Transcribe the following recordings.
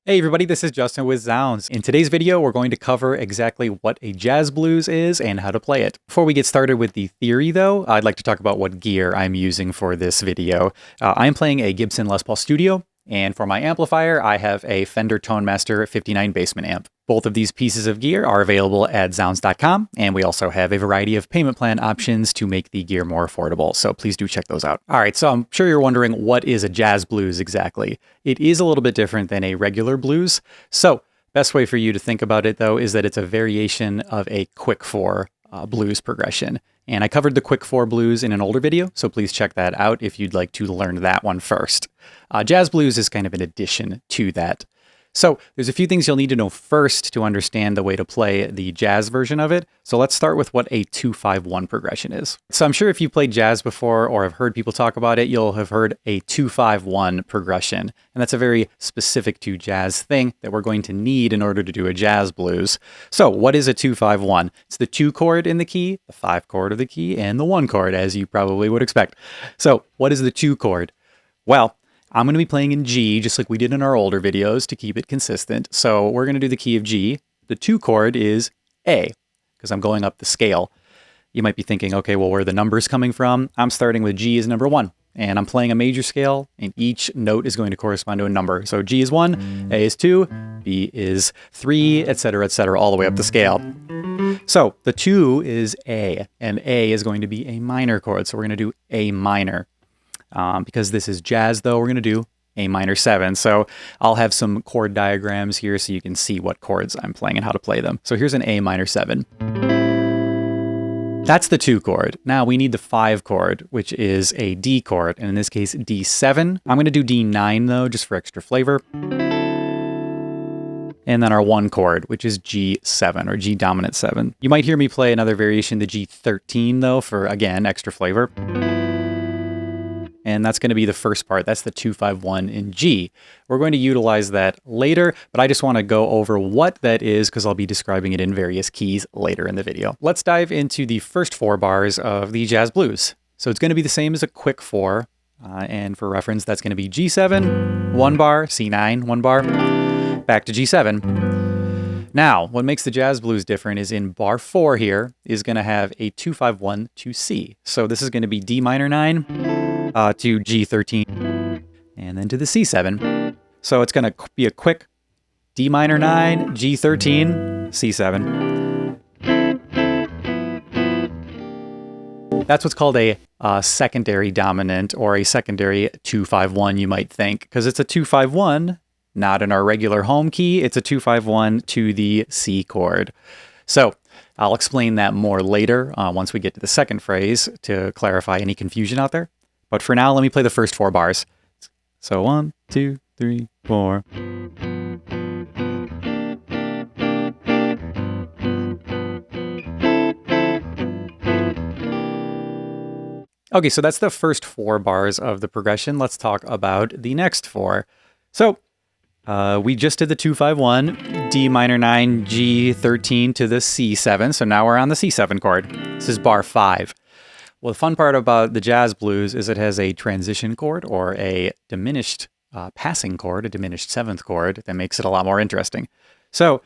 Hey everybody, this is Justin with zZounds. In today's video, we're going to cover exactly what a jazz blues is and how to play it. Before we get started with the theory though, I'd like to talk about what gear I'm using for this video. I'm playing a Gibson Les Paul Studio, and for my amplifier, I have a Fender ToneMaster 59 Basement amp. Both of these pieces of gear are available at zZounds.com, and we also have a variety of payment plan options to make the gear more affordable, so please do check those out. All right, so I'm sure you're wondering, what is a jazz blues exactly? It is a little bit different than a regular blues. So best way for you to think about it, though, is that it's a variation of a quick four blues progression. And I covered the quick four blues in an older video, so please check that out if you'd like to learn that one first. Jazz blues is kind of an addition to that. So there's a few things you'll need to know first to understand the way to play the jazz version of it. So let's start with what a 2-5-1 progression is. So I'm sure if you played jazz before or have heard people talk about it, you'll have heard a 2-5-1 progression. And that's a very specific to jazz thing that we're going to need in order to do a jazz blues. So what is a 2-5-1? It's the 2 chord in the key, the 5 chord of the key, and the 1 chord, as you probably would expect. So what is the 2 chord? Well, I'm going to be playing in G, just like we did in our older videos, to keep it consistent. So we're going to do the key of G. The 2 chord is A, because I'm going up the scale. You might be thinking, okay, well, where are the numbers coming from? I'm starting with G as number 1, and I'm playing a major scale, and each note is going to correspond to a number. So G is 1, A is 2, B is 3, etc., all the way up the scale. So the 2 is A, and A is going to be a minor chord, so we're going to do A minor. Because this is jazz, though, we're going to do A minor 7. So I'll have some chord diagrams here so you can see what chords I'm playing and how to play them. So here's an A minor 7. That's the 2 chord. Now we need the 5 chord, which is a D chord, and in this case, D7. I'm going to do D9, though, just for extra flavor. And then our 1 chord, which is G7, or G dominant 7. You might hear me play another variation, the G13, though, for, again, extra flavor. And that's going to be the first part. That's the 2-5-1 in G. We're going to utilize that later, but I just want to go over what that is because I'll be describing it in various keys later in the video. Let's dive into the first 4 bars of the jazz blues. So it's going to be the same as a quick 4. And for reference, that's going to be G7, 1 bar, C9, 1 bar, back to G7. Now, what makes the jazz blues different is in bar 4 here is going to have a 2-5-1 to C. So this is going to be D minor 9, to G13, and then to the C7. So it's going to be a quick D minor 9, G13, C7. That's what's called a secondary dominant, or a secondary 2-5-1, you might think, because it's a 2-5-1, not in our regular home key. It's a 2-5-1 to the C chord. So I'll explain that more later once we get to the second phrase to clarify any confusion out there. But for now, let me play the first 4 bars. So 1, 2, 3, 4. Okay, so that's the first 4 bars of the progression. Let's talk about the next 4. So we just did the 2-5-1, D minor 9, G13 to the C7. So now we're on the C7 chord. This is bar 5. Well, the fun part about the jazz blues is it has a transition chord, or a diminished passing chord, a diminished 7th chord that makes it a lot more interesting. So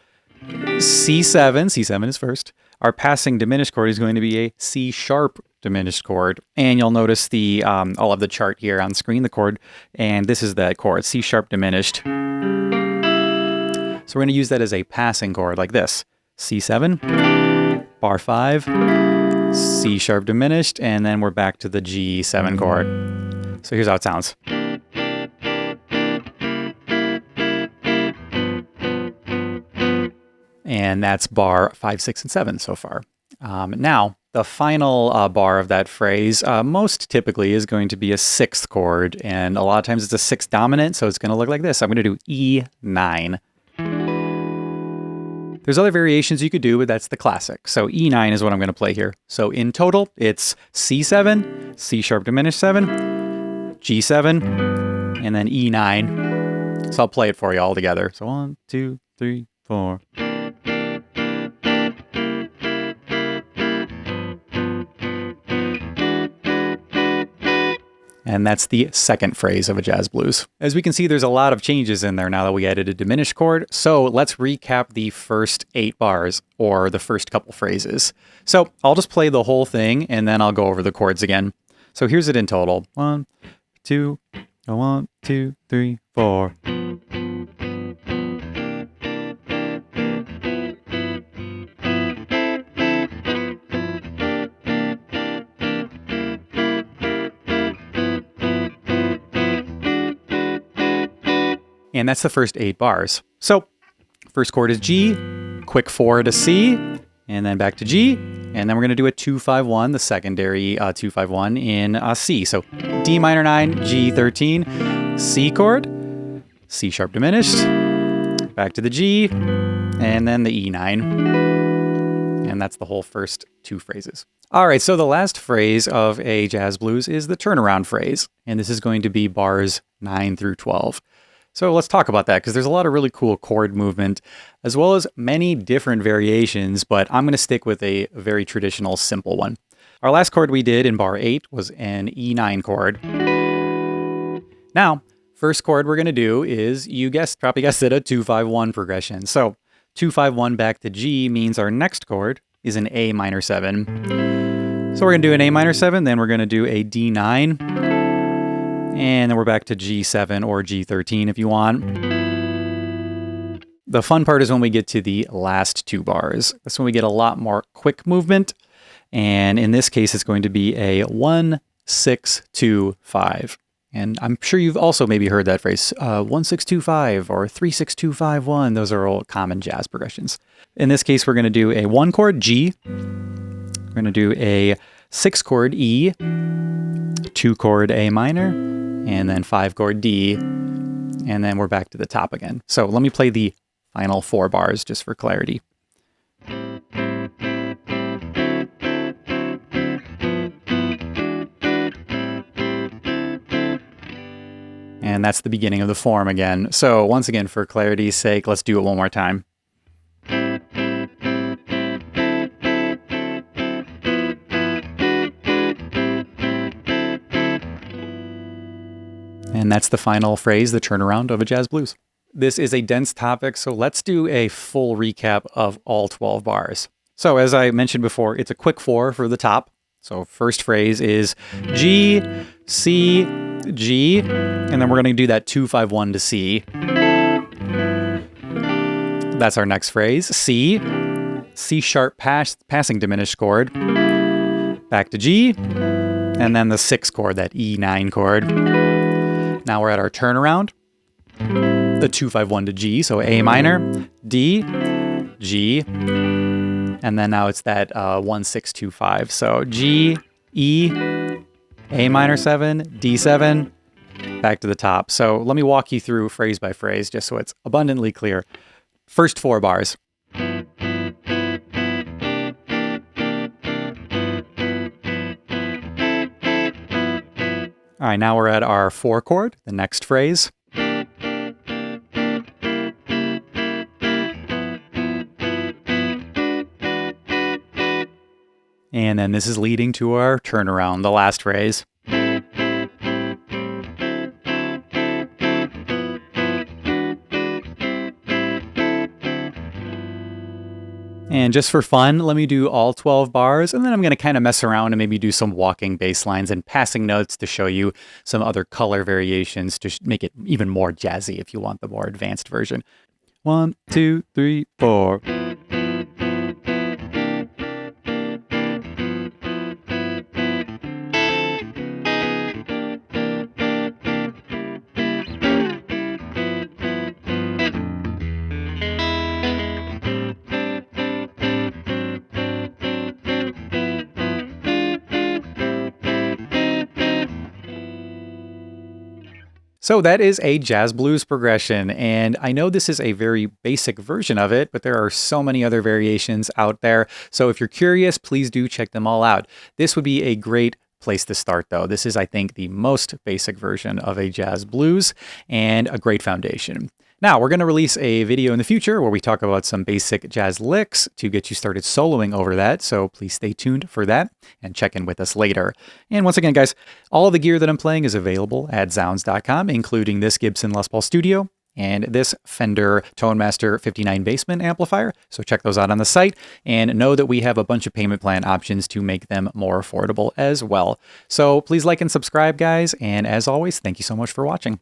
C7 is first. Our passing diminished chord is going to be a C sharp diminished chord. And you'll notice the, I'll have the chart here on screen, the chord, and this is that chord, C sharp diminished. So we're going to use that as a passing chord like this. C7, bar 5, C sharp diminished, and then we're back to the G7 chord. So here's how it sounds. And that's bar 5, 6, and 7 so far. Now, the final bar of that phrase most typically is going to be a 6th chord, and a lot of times it's a 6th dominant, so it's going to look like this. I'm going to do E9. There's other variations you could do, but that's the classic. So E9 is what I'm going to play here. So in total, it's C7, C sharp diminished 7, G7, and then E9. So I'll play it for you all together. So 1, 2, 3, 4. And that's the second phrase of a jazz blues. As we can see, there's a lot of changes in there now that we added a diminished chord. So let's recap the first 8 bars, or the first couple phrases. So I'll just play the whole thing and then I'll go over the chords again. So here's it in total. 1, 2, 1, 2, 3, 4. And that's the first 8 bars. So first chord is G, quick 4 to C, and then back to G, and then we're going to do a 2-5-1, the secondary 2-5-1 in C. So D minor 9, G 13, C chord, C sharp diminished, back to the G, and then the E9. And that's the whole first 2 phrases. All right, so the last phrase of a jazz blues is the turnaround phrase, and this is going to be bars 9 through 12. So let's talk about that, because there's a lot of really cool chord movement, as well as many different variations, but I'm going to stick with a very traditional, simple one. Our last chord we did in bar 8 was an E9 chord. Now, first chord we're going to do is, probably guessed it, a 2-5-1 progression. So 2-5-1 back to G means our next chord is an A minor 7. So we're going to do an A minor 7, then we're going to do a D9, and then we're back to G7 or G13 if you want. The fun part is when we get to the last 2 bars. That's when we get a lot more quick movement. And in this case, it's going to be a 1-6-2-5. And I'm sure you've also maybe heard that phrase, 1-6-2-5 or 3-6-2-5-1. Those are all common jazz progressions. In this case, we're going to do a 1 chord G. We're going to do a 6 chord E, 2 chord A minor, and then 5 chord D, and then we're back to the top again. So let me play the final 4 bars just for clarity. And that's the beginning of the form again. So once again, for clarity's sake, let's do it one more time. And that's the final phrase, the turnaround of a jazz blues. This is a dense topic, so let's do a full recap of all 12 bars. So as I mentioned before, it's a quick 4 for the top. So first phrase is G, C, G, and then we're going to do that 2-5-1 to C. That's our next phrase. C, C sharp passing diminished chord, back to G, and then the 6 chord, that E9 chord. Now we're at our turnaround, the 2-5-1 to G, so A minor, D, G, and then now it's that 1-6-2-5. So G, E, A minor 7, D7, back to the top. So let me walk you through phrase by phrase just so it's abundantly clear. First 4 bars. All right, now we're at our 4 chord, the next phrase. And then this is leading to our turnaround, the last phrase. And just for fun, let me do all 12 bars, and then I'm going to kind of mess around and maybe do some walking bass lines and passing notes to show you some other color variations to make it even more jazzy if you want the more advanced version. 1, 2, 3, 4. So that is a jazz blues progression, and I know this is a very basic version of it, but there are so many other variations out there. So if you're curious, please do check them all out. This would be a great place to start, though. This is, I think, the most basic version of a jazz blues and a great foundation. Now, we're going to release a video in the future where we talk about some basic jazz licks to get you started soloing over that, so please stay tuned for that and check in with us later. And once again, guys, all the gear that I'm playing is available at zZounds.com, including this Gibson Les Paul Studio and this Fender ToneMaster 59 Bassman amplifier, so check those out on the site, and know that we have a bunch of payment plan options to make them more affordable as well. So please like and subscribe, guys, and as always, thank you so much for watching.